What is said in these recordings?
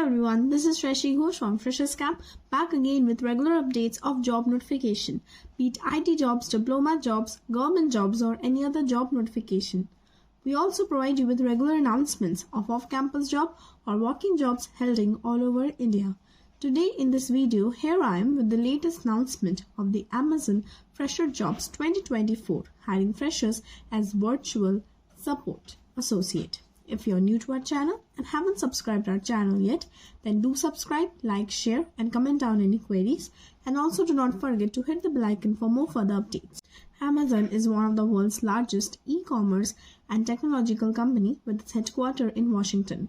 everyone, this is Shashi Ghosh from Freshers Camp, back again with regular updates of job notification, be it IT jobs, diploma jobs, government jobs or any other job notification. We also provide you with regular announcements of off-campus job or walk-in jobs held all over India. Today in this video, here I am with the latest announcement of the Amazon Fresher Jobs 2024, hiring freshers as Virtual Support Associate. If you're new to our channel and haven't subscribed our channel yet, then do subscribe, like, share and comment down any queries, and also do not forget to hit the bell icon for more further updates. Amazon is one of the world's largest e-commerce and technological company with its headquarters in Washington.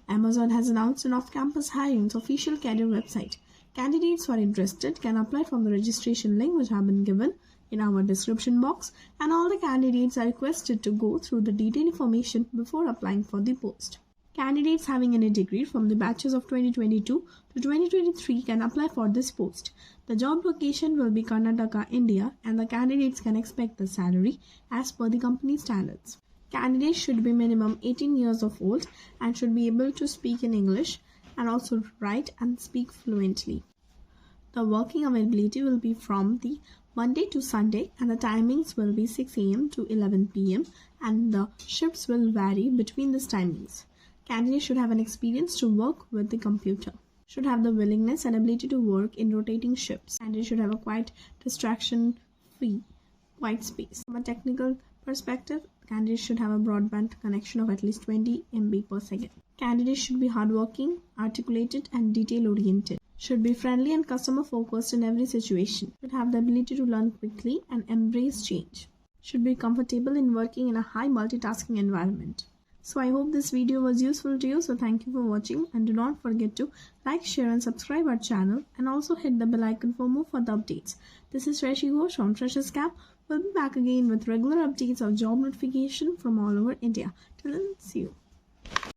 Amazon has announced an off-campus hiring's official career website. Candidates who are interested can apply from the registration link which have been given in our description box, and all the candidates are requested to go through the detailed information before applying for the post. Candidates having any degree from the batches of 2022 to 2023 can apply for this post. The job location will be Karnataka, India, and the candidates can expect the salary as per the company standards. Candidates should be minimum 18 years of old and should be able to speak in English and also write and speak fluently. The working availability will be from the Monday to Sunday, and the timings will be 6 a.m. to 11 p.m. and the shifts will vary between these timings. Candidates should have an experience to work with the computer, should have the willingness and ability to work in rotating shifts, and they should have a quite distraction-free white space. From a technical perspective, candidates should have a broadband connection of at least 20 MB per second. Candidates should be hardworking, articulated, and detail-oriented. Should be friendly and customer-focused in every situation. Should have the ability to learn quickly and embrace change. Should be comfortable in working in a high multitasking environment. So I hope this video was useful to you. So thank you for watching, and do not forget to like, share and subscribe our channel, and also hit the bell icon for more further updates. This is Shashi Ghosh from Freshers Camp. We'll be back again with regular updates of job notification from all over India. Till then, see you.